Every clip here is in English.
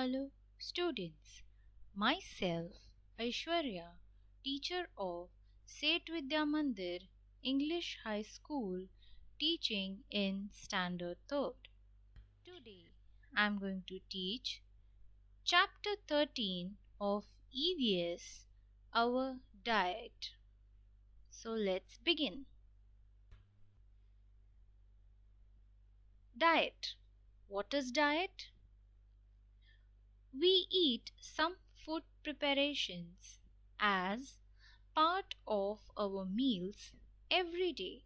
Hello, students. Myself, Aishwarya, teacher of Set Vidya Mandir English High School, teaching in Standard 3rd. Today, I am going to teach Chapter 13 of EVS, Our Diet. So, let's begin. Diet. What is diet? We eat some food preparations as part of our meals every day.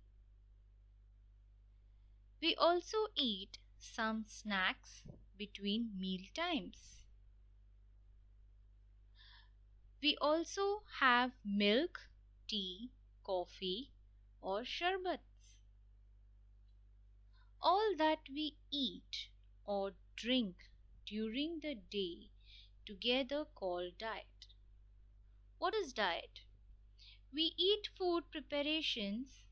We also eat some snacks between meal times. We also have milk, tea, coffee, or sherbets. All that we eat or drink during the day together called diet. What is diet? We eat food preparations.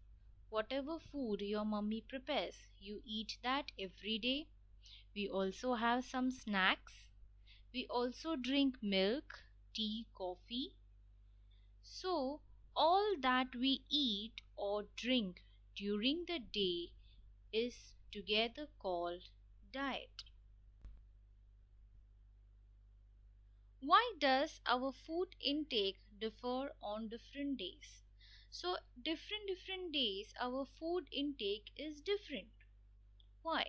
Whatever food your mummy prepares, you eat that every day. We also have some snacks. We also drink milk, tea, coffee. So, all that we eat or drink during the day is together called diet. Why does our food intake differ on different days? So, different days our food intake is different. Why?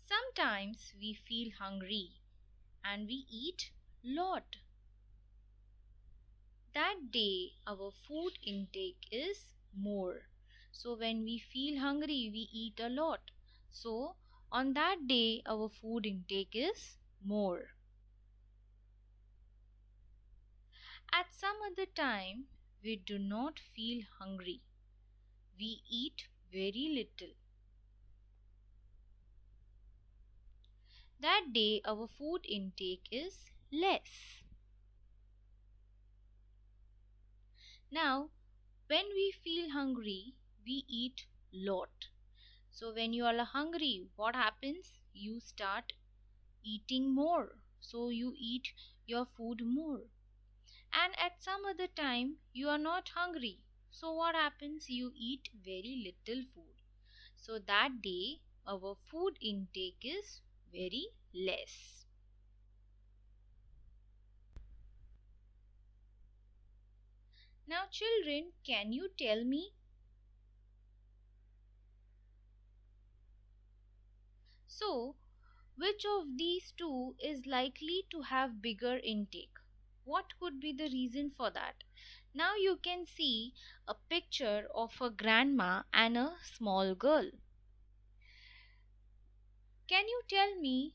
Sometimes we feel hungry and we eat lot. That day our food intake is more. So when we feel hungry we eat a lot. So on that day our food intake is more. At some other time we do not feel hungry. We eat very little. That day our food intake is less. Now, when we feel hungry, we eat lot. So when you are hungry, what happens? You start eating more. So you eat your food more. And at some other time, you are not hungry. So what happens? You eat very little food. So that day, our food intake is very less. Now children, can you tell me? So, which of these two is likely to have bigger intake? What could be the reason for that? Now you can see a picture of a grandma and a small girl. Can you tell me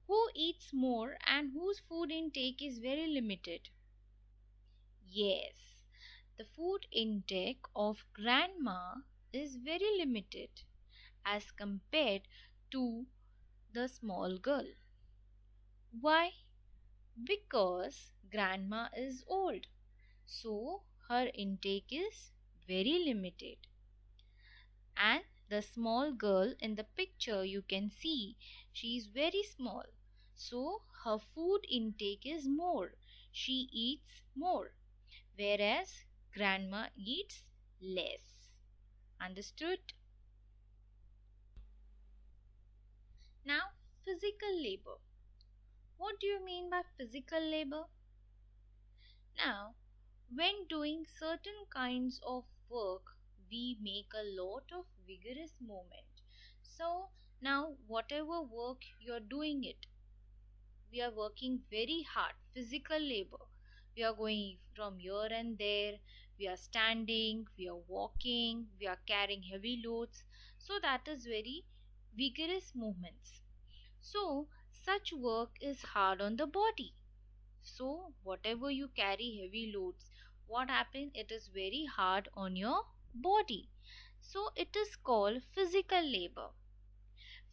who eats more and whose food intake is very limited? Yes, the food intake of grandma is very limited as compared to the small girl. Why? Because grandma is old, so her intake is very limited. And the small girl in the picture you can see she is very small, so her food intake is more. She eats more, whereas grandma eats less. Understood? Now, physical labor. What do you mean by physical labor? Now, when doing certain kinds of work, we make a lot of vigorous movement. So, now whatever work you're doing it, we are working very hard, physical labor. We are going from here and there, we are standing, we are walking, we are carrying heavy loads. So, that is very vigorous movements. So, such work is hard on the body. So, whatever you carry heavy loads, what happens? It is very hard on your body. So, it is called physical labor.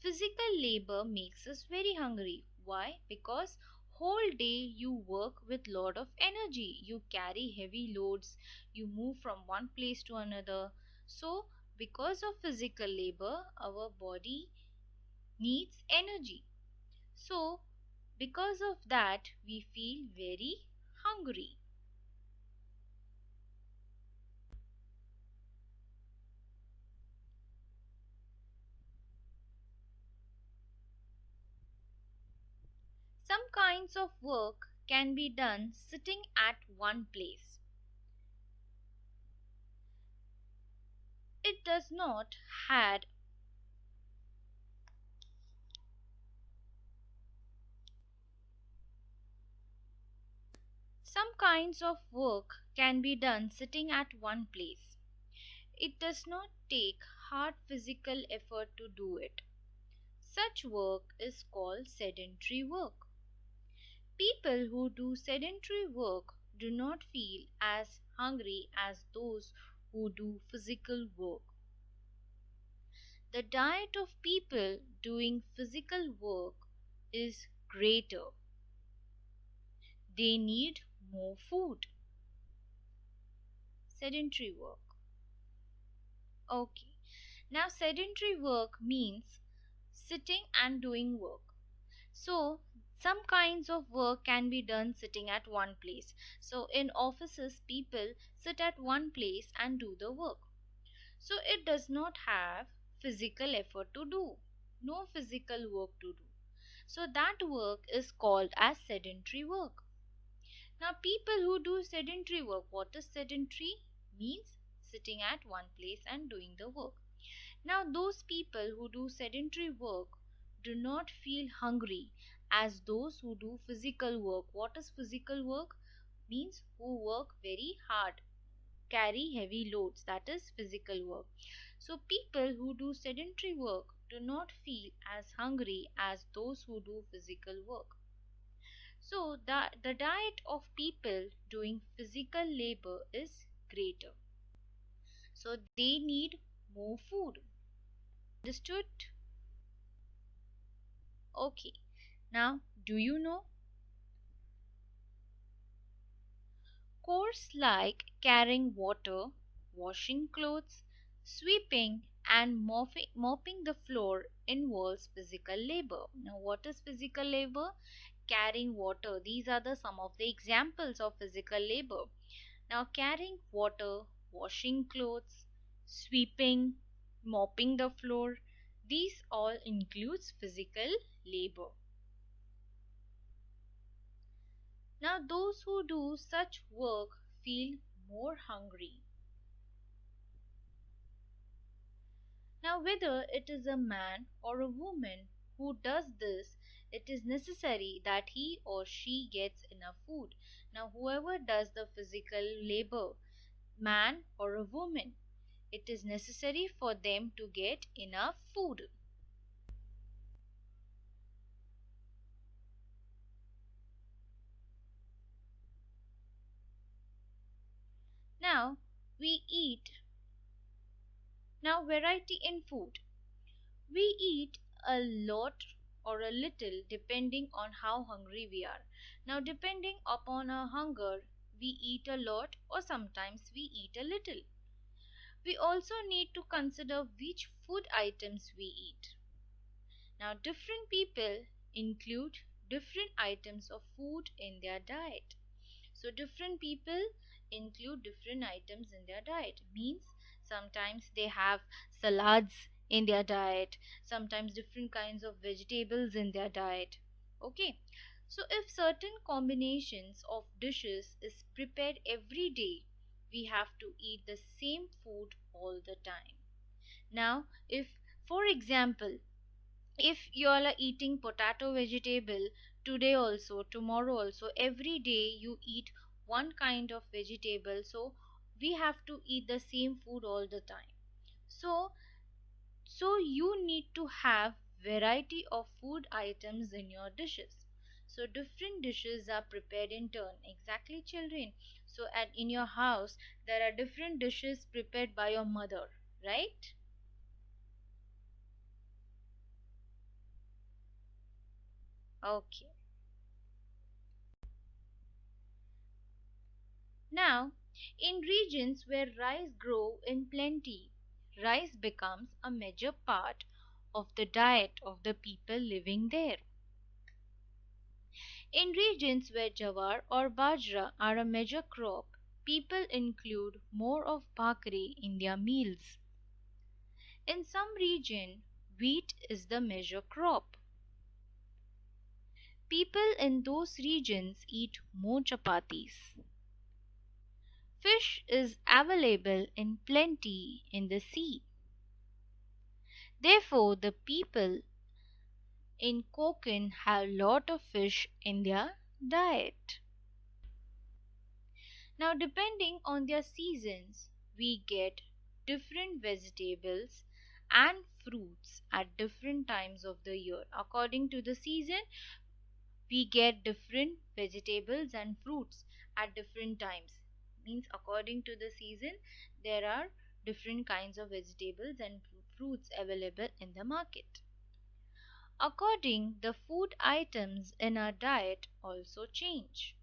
Physical labor makes us very hungry. Why? Because whole day you work with lot of energy. You carry heavy loads, you move from one place to another. So, because of physical labor, our body needs energy. So, because of that, we feel very hungry. Some kinds of work can be done sitting at one place. It does not had Some kinds of work can be done sitting at one place. It does not take hard physical effort to do it. Such work is called sedentary work. People who do sedentary work do not feel as hungry as those who do physical work. The diet of people doing physical work is greater. They need more food. Sedentary work. Okay. Now, sedentary work means sitting and doing work. So, some kinds of work can be done sitting at one place. So, in offices, people sit at one place and do the work. So, it does not have physical effort to do, no physical work to do. So, that work is called as sedentary work. Now, people who do sedentary work, what is sedentary? Means sitting at one place and doing the work. Now, those people who do sedentary work do not feel hungry as those who do physical work. What is physical work? Means who work very hard, carry heavy loads. That is physical work. So, people who do sedentary work do not feel as hungry as those who do physical work. So, the diet of people doing physical labor is greater. So, they need more food. Understood? Okay. Now, do you know? Chores like carrying water, washing clothes, sweeping, and mopping the floor involves physical labor. Now, what is physical labor? Carrying water. These are the some of the examples of physical labor. Now, carrying water, washing clothes, sweeping, mopping the floor, these all includes physical labor. Now, those who do such work feel more hungry. Now, whether it is a man or a woman who does this, it is necessary that he or she gets enough food. Now, whoever does the physical labor, man or a woman, it is necessary for them to get enough food. Now, we eat. Now, variety in food. We eat a lot or a little depending on how hungry we are. Now, depending upon our hunger, we eat a lot or sometimes we eat a little. We also need to consider which food items we eat. Now, different people include different items of food in their diet. So, different people include different items in their diet. Means sometimes they have salads in their diet, sometimes different kinds of vegetables in their diet. Okay. So, if certain combinations of dishes is prepared every day, we have to eat the same food all the time. Now, if for example, if you all are eating potato vegetable today also, tomorrow also, every day you eat one kind of vegetable, so we have to eat the same food all the time. So so you need to have variety of food items in your dishes. So different dishes are prepared in turn. Exactly, children. So at in your house there are different dishes prepared by your mother, right? Okay. Now, in regions where rice grow in plenty, rice becomes a major part of the diet of the people living there. In regions where jawar or bajra are a major crop, people include more of bhakri in their meals. In some region, wheat is the major crop. People in those regions eat more chapatis. Fish is available in plenty in the sea. Therefore, the people in Konkan have lot of fish in their diet. Now, depending on their seasons, we get different vegetables and fruits at different times of the year. According to the season, we get different vegetables and fruits at different times. Means according to the season, there are different kinds of vegetables and fruits available in the market. According, the food items in our diet also change.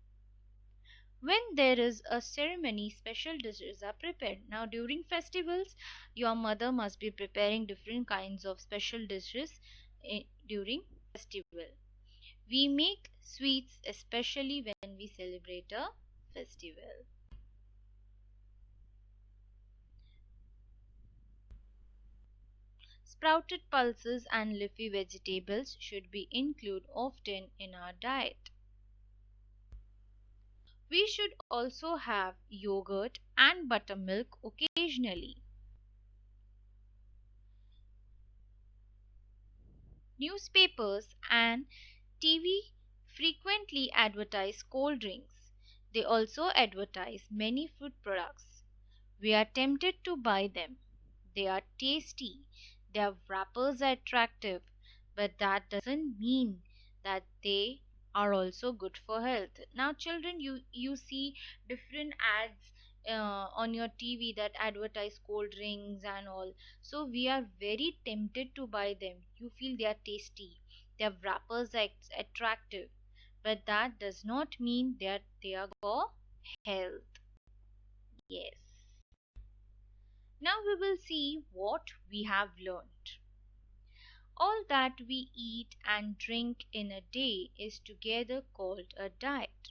When there is a ceremony, special dishes are prepared. Now, during festivals, your mother must be preparing different kinds of special dishes during festival. We make sweets especially when we celebrate a festival. Sprouted pulses and leafy vegetables should be included often in our diet. We should also have yogurt and buttermilk occasionally. Newspapers and TV frequently advertise cold drinks. They also advertise many food products. We are tempted to buy them. They are tasty, their wrappers are attractive, but that doesn't mean that they are also good for health. Now, children, you see different ads on your TV that advertise cold drinks and all. So we are very tempted to buy them. You feel they are tasty, their wrappers are attractive, but that does not mean that they are for health. Yes. Now we will see what we have learned. All that we eat and drink in a day is together called a diet.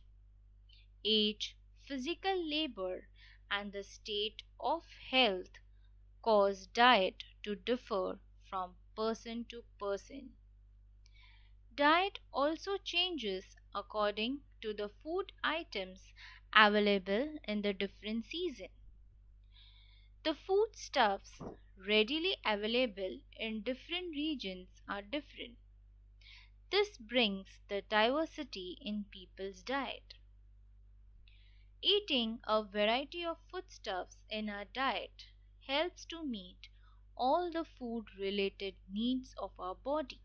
Age, physical labor, and the state of health cause diet to differ from person to person. Diet also changes according to the food items available in the different season. The foodstuffs readily available in different regions are different. This brings the diversity in people's diet. Eating a variety of foodstuffs in our diet helps to meet all the food related needs of our body.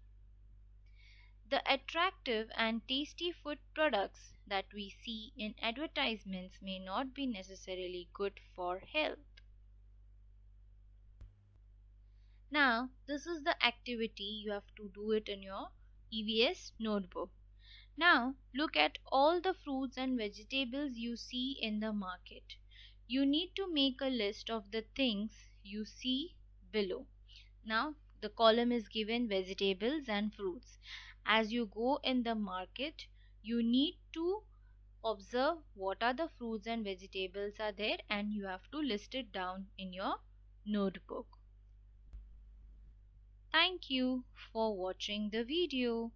The attractive and tasty food products that we see in advertisements may not be necessarily good for health. Now, this is the activity you have to do it in your EVS notebook. Now, look at all the fruits and vegetables you see in the market. You need to make a list of the things you see below. Now, the column is given vegetables and fruits. As you go in the market, you need to observe what are the fruits and vegetables are there, and you have to list it down in your notebook. Thank you for watching the video.